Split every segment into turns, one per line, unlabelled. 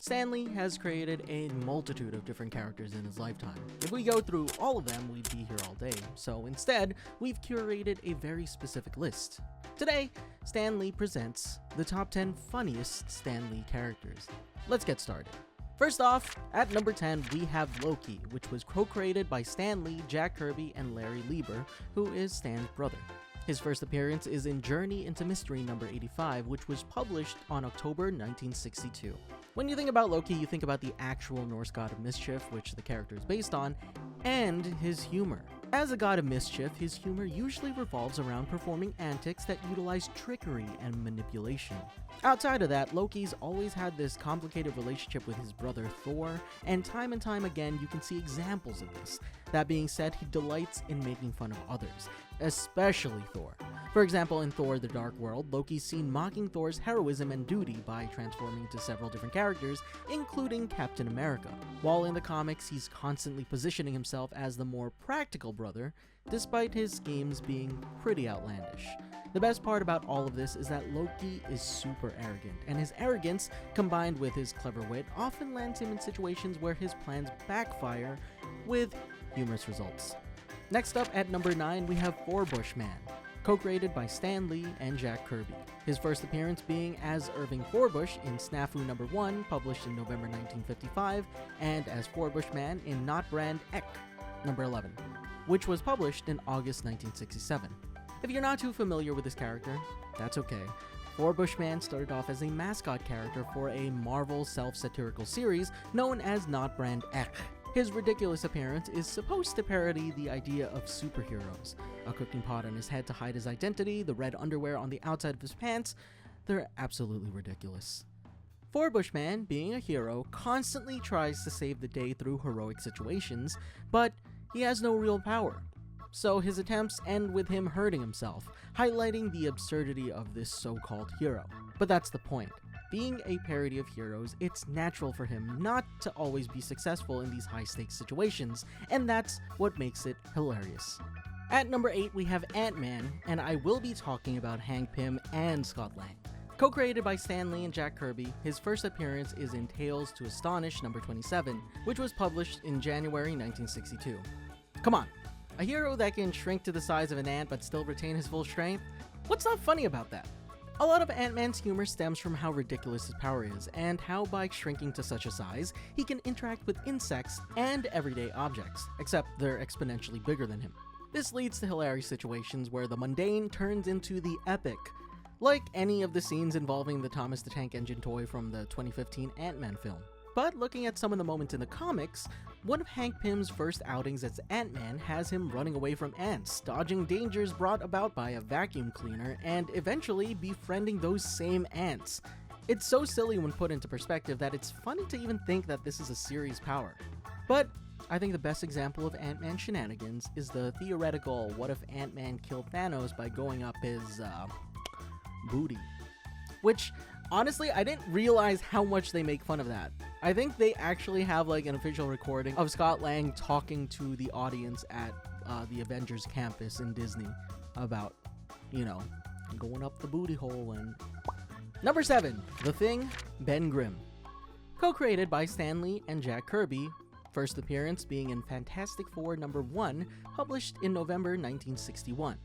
Stan Lee has created a multitude of different characters in his lifetime. If we go through all of them, we'd be here all day, so instead, we've curated a very specific list. Today, Stan Lee presents the top 10 funniest Stan Lee characters. Let's get started. First off, at number 10, we have Loki, which was co-created by Stan Lee, Jack Kirby, and Larry Lieber, who is Stan's brother. His first appearance is in Journey into Mystery number 85, which was published on October 1962. When you think about Loki, you think about the actual Norse god of mischief, which the character is based on, and his humor. As a god of mischief, his humor usually revolves around performing antics that utilize trickery and manipulation. Outside of that, Loki's always had this complicated relationship with his brother Thor, and time again you can see examples of this. That being said, he delights in making fun of others, especially Thor. For example, in Thor: The Dark World, Loki's seen mocking Thor's heroism and duty by transforming into several different characters, including Captain America. While in the comics, he's constantly positioning himself as the more practical brother, despite his schemes being pretty outlandish. The best part about all of this is that Loki is super arrogant, and his arrogance, combined with his clever wit, often lands him in situations where his plans backfire with humorous results. Next up at number 9, we have Forbush Man, co-created by Stan Lee and Jack Kirby. His first appearance being as Irving Forbush in Snafu number 1, published in November 1955, and as Forbush Man in Not Brand Ek number 11, which was published in August 1967. If you're not too familiar with this character, that's okay. Forbush Man started off as a mascot character for a Marvel self-satirical series known as Not Brand Ek. His ridiculous appearance is supposed to parody the idea of superheroes. A cooking pot on his head to hide his identity, the red underwear on the outside of his pants, they're absolutely ridiculous. Forbush Man, being a hero, constantly tries to save the day through heroic situations, but he has no real power. So his attempts end with him hurting himself, highlighting the absurdity of this so-called hero. But that's the point. Being a parody of heroes, it's natural for him not to always be successful in these high-stakes situations, and that's what makes it hilarious. At number 8, we have Ant-Man, and I will be talking about Hank Pym and Scott Lang. Co-created by Stan Lee and Jack Kirby, his first appearance is in Tales to Astonish number 27, which was published in January 1962. Come on, a hero that can shrink to the size of an ant but still retain his full strength? What's not funny about that? A lot of Ant-Man's humor stems from how ridiculous his power is, and how by shrinking to such a size, he can interact with insects and everyday objects, except they're exponentially bigger than him. This leads to hilarious situations where the mundane turns into the epic, like any of the scenes involving the Thomas the Tank Engine toy from the 2015 Ant-Man film. But looking at some of the moments in the comics, one of Hank Pym's first outings as Ant-Man has him running away from ants, dodging dangers brought about by a vacuum cleaner, and eventually befriending those same ants. It's so silly when put into perspective that it's funny to even think that this is a series power. But I think the best example of Ant-Man shenanigans is the theoretical what if Ant-Man killed Thanos by going up his, booty. Which, honestly, I didn't realize how much they make fun of that. I think they actually have like an official recording of Scott Lang talking to the audience at the Avengers campus in Disney about, going up the booty hole and... Number 7, The Thing, Ben Grimm. Co-created by Stan Lee and Jack Kirby, first appearance being in Fantastic Four number 1, published in November 1961.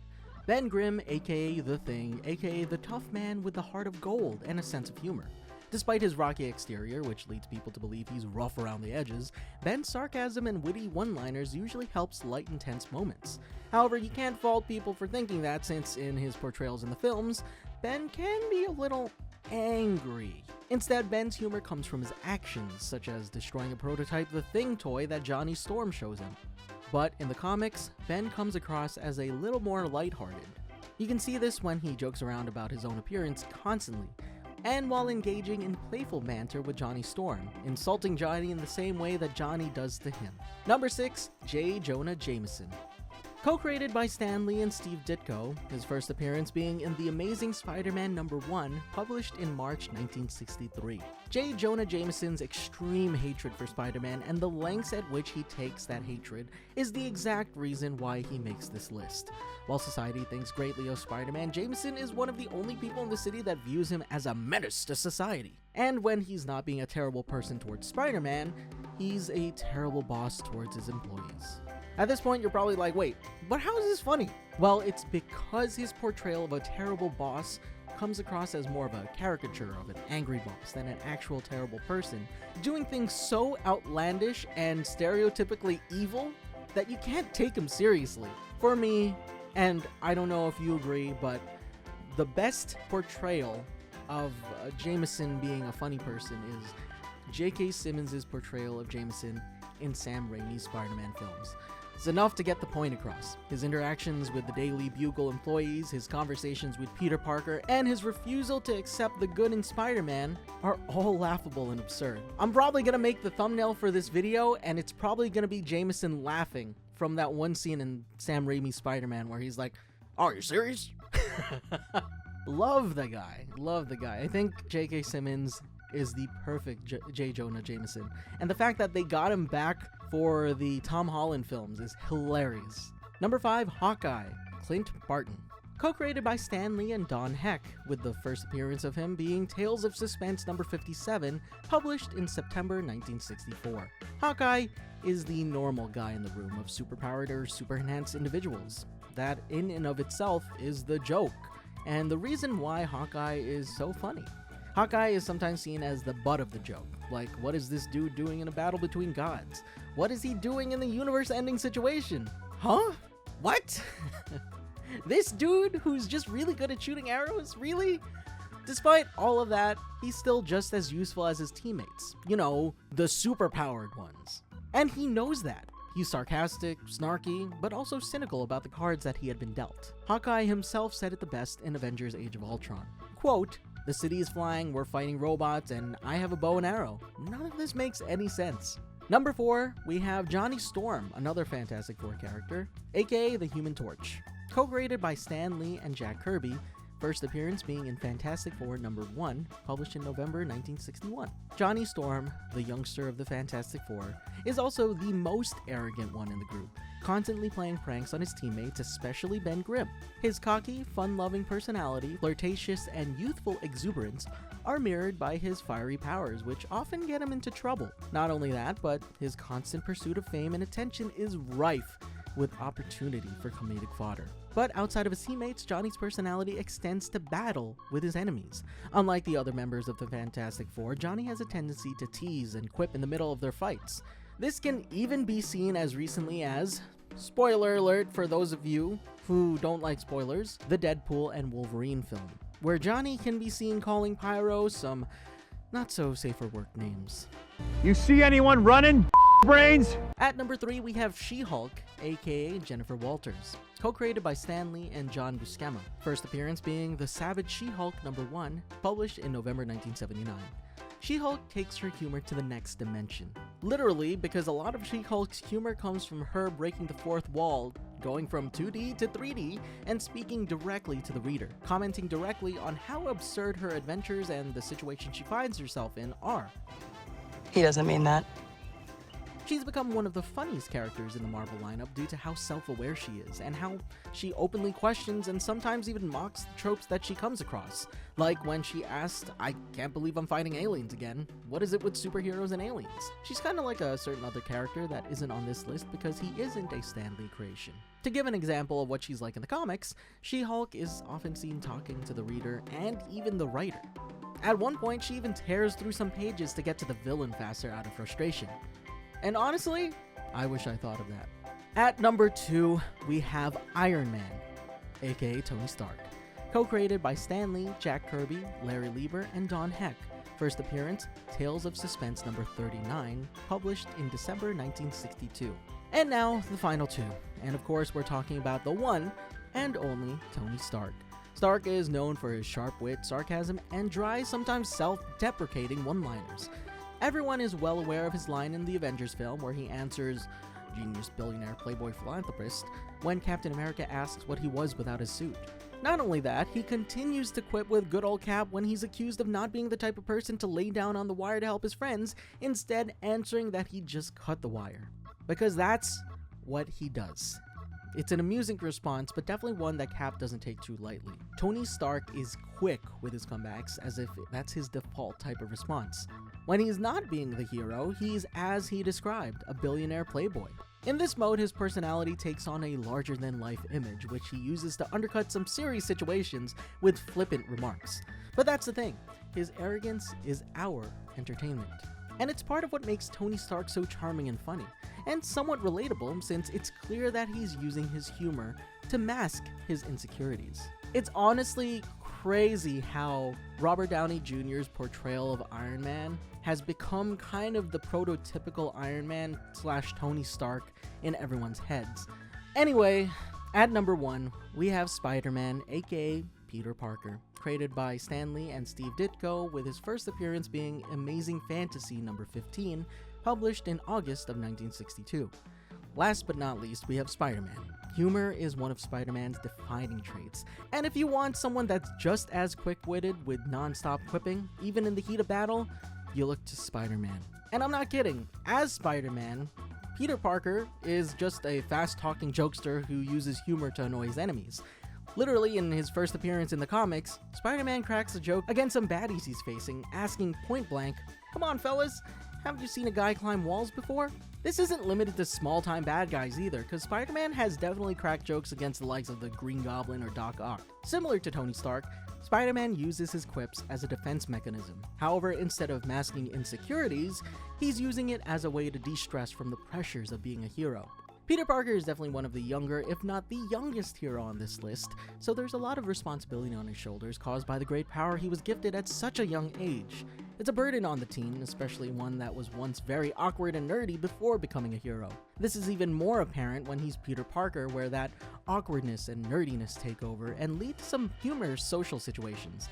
Ben Grimm, aka The Thing, aka the tough man with the heart of gold and a sense of humor. Despite his rocky exterior, which leads people to believe he's rough around the edges, Ben's sarcasm and witty one-liners usually helps lighten tense moments. However, you can't fault people for thinking that, since in his portrayals in the films, Ben can be a little angry. Instead, Ben's humor comes from his actions, such as destroying a prototype The Thing toy that Johnny Storm shows him. But in the comics, Ben comes across as a little more lighthearted. You can see this when he jokes around about his own appearance constantly, and while engaging in playful banter with Johnny Storm, insulting Johnny in the same way that Johnny does to him. Number 6, J. Jonah Jameson. Co-created by Stan Lee and Steve Ditko, his first appearance being in The Amazing Spider-Man #1, published in March 1963. J. Jonah Jameson's extreme hatred for Spider-Man and the lengths at which he takes that hatred is the exact reason why he makes this list. While society thinks greatly of Spider-Man, Jameson is one of the only people in the city that views him as a menace to society. And when he's not being a terrible person towards Spider-Man, he's a terrible boss towards his employees. At this point, you're probably like, wait, but how is this funny? Well, it's because his portrayal of a terrible boss comes across as more of a caricature of an angry boss than an actual terrible person, doing things so outlandish and stereotypically evil that you can't take him seriously. For me, and I don't know if you agree, but the best portrayal of Jameson being a funny person is J.K. Simmons' portrayal of Jameson in Sam Raimi's Spider-Man films. It's enough to get the point across. His interactions with the Daily Bugle employees, his conversations with Peter Parker, and his refusal to accept the good in Spider-Man are all laughable and absurd. I'm probably gonna make the thumbnail for this video, and it's probably gonna be Jameson laughing from that one scene in Sam Raimi's Spider-Man where he's like, "Are you serious?" Love the guy. Love the guy. I think J.K. Simmons is the perfect J. Jonah Jameson. And the fact that they got him back for the Tom Holland films is hilarious. Number 5, Hawkeye, Clint Barton. Co-created by Stan Lee and Don Heck, with the first appearance of him being Tales of Suspense number 57, published in September 1964. Hawkeye is the normal guy in the room of superpowered or super-enhanced individuals. That in and of itself is the joke, and the reason why Hawkeye is so funny. Hawkeye is sometimes seen as the butt of the joke. Like, what is this dude doing in a battle between gods? What is he doing in the universe-ending situation? Huh? What? This dude who's just really good at shooting arrows? Really? Despite all of that, he's still just as useful as his teammates. You know, the superpowered ones. And he knows that. He's sarcastic, snarky, but also cynical about the cards that he had been dealt. Hawkeye himself said it the best in Avengers Age of Ultron. Quote, "The city is flying, we're fighting robots, and I have a bow and arrow. None of this makes any sense." Number 4, we have Johnny Storm, another Fantastic Four character, aka the Human Torch. Co-created by Stan Lee and Jack Kirby, first appearance being in Fantastic Four #1, published in November 1961. Johnny Storm, the youngster of the Fantastic Four, is also the most arrogant one in the group, constantly playing pranks on his teammates, especially Ben Grimm. His cocky, fun-loving personality, flirtatious, and youthful exuberance are mirrored by his fiery powers, which often get him into trouble. Not only that, but his constant pursuit of fame and attention is rife with opportunity for comedic fodder. But outside of his teammates, Johnny's personality extends to battle with his enemies. Unlike the other members of the Fantastic Four, Johnny has a tendency to tease and quip in the middle of their fights. This can even be seen as recently as, spoiler alert for those of you who don't like spoilers, the Deadpool and Wolverine film, where Johnny can be seen calling Pyro some not so safe for work names.
You see anyone running, brains?
At number 3, we have She-Hulk, aka Jennifer Walters, co-created by Stan Lee and John Buscema. First appearance being The Savage She-Hulk #1, published in November 1979. She-Hulk takes her humor to the next dimension. Literally, because a lot of She-Hulk's humor comes from her breaking the fourth wall, going from 2D to 3D, and speaking directly to the reader, commenting directly on how absurd her adventures and the situation she finds herself in are.
He doesn't mean that.
She's become one of the funniest characters in the Marvel lineup due to how self-aware she is, and how she openly questions and sometimes even mocks the tropes that she comes across. Like when she asked, "I can't believe I'm fighting aliens again. What is it with superheroes and aliens?" She's kind of like a certain other character that isn't on this list because he isn't a Stan Lee creation. To give an example of what she's like in the comics, She-Hulk is often seen talking to the reader and even the writer. At one point, she even tears through some pages to get to the villain faster out of frustration. And honestly, I wish I thought of that. At number 2, we have Iron Man, aka Tony Stark. Co-created by Stan Lee, Jack Kirby, Larry Lieber, and Don Heck. First appearance, Tales of Suspense #39, published in December 1962. And now, the final 2. And of course, we're talking about the one and only Tony Stark. Stark is known for his sharp wit, sarcasm, and dry, sometimes self-deprecating one-liners. Everyone is well aware of his line in the Avengers film where he answers, "Genius, billionaire, playboy, philanthropist," when Captain America asks what he was without his suit. Not only that, he continues to quip with good old Cap when he's accused of not being the type of person to lay down on the wire to help his friends, instead answering that he just cut the wire. Because that's what he does. It's an amusing response, but definitely one that Cap doesn't take too lightly. Tony Stark is quick with his comebacks, as if that's his default type of response. When he's not being the hero, he's as he described, a billionaire playboy. In this mode, his personality takes on a larger-than-life image, which he uses to undercut some serious situations with flippant remarks. But that's the thing, his arrogance is our entertainment. And it's part of what makes Tony Stark so charming and funny, and somewhat relatable since it's clear that he's using his humor to mask his insecurities. It's honestly crazy how Robert Downey Jr.'s portrayal of Iron Man has become kind of the prototypical Iron Man / Tony Stark in everyone's heads. Anyway, at number 1, we have Spider-Man, aka Peter Parker, created by Stan Lee and Steve Ditko, with his first appearance being Amazing Fantasy number 15, published in August of 1962. Last but not least, we have Spider-Man. Humor is one of Spider-Man's defining traits, and if you want someone that's just as quick-witted with non-stop quipping, even in the heat of battle, you look to Spider-Man. And I'm not kidding, as Spider-Man, Peter Parker is just a fast-talking jokester who uses humor to annoy his enemies. Literally, in his first appearance in the comics, Spider-Man cracks a joke against some baddies he's facing, asking point-blank, "Come on, fellas, haven't you seen a guy climb walls before?" This isn't limited to small-time bad guys either, because Spider-Man has definitely cracked jokes against the likes of the Green Goblin or Doc Ock. Similar to Tony Stark, Spider-Man uses his quips as a defense mechanism. However, instead of masking insecurities, he's using it as a way to de-stress from the pressures of being a hero. Peter Parker is definitely one of the younger, if not the youngest hero on this list, so there's a lot of responsibility on his shoulders caused by the great power he was gifted at such a young age. It's a burden on the teen, especially one that was once very awkward and nerdy before becoming a hero. This is even more apparent when he's Peter Parker, where that awkwardness and nerdiness take over and lead to some humorous social situations.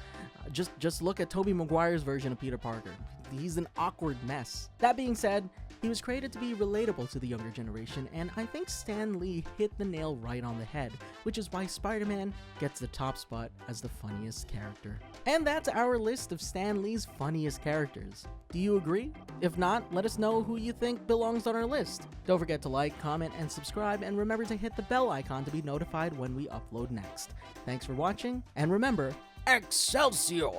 Just look at Tobey Maguire's version of Peter Parker. He's an awkward mess. That being said, he was created to be relatable to the younger generation, and I think Stan Lee hit the nail right on the head, which is why Spider-Man gets the top spot as the funniest character. And that's our list of Stan Lee's funniest characters. Do you agree? If not, let us know who you think belongs on our list. Don't forget to like, comment, and subscribe, and remember to hit the bell icon to be notified when we upload next. Thanks for watching, and remember, Excelsior!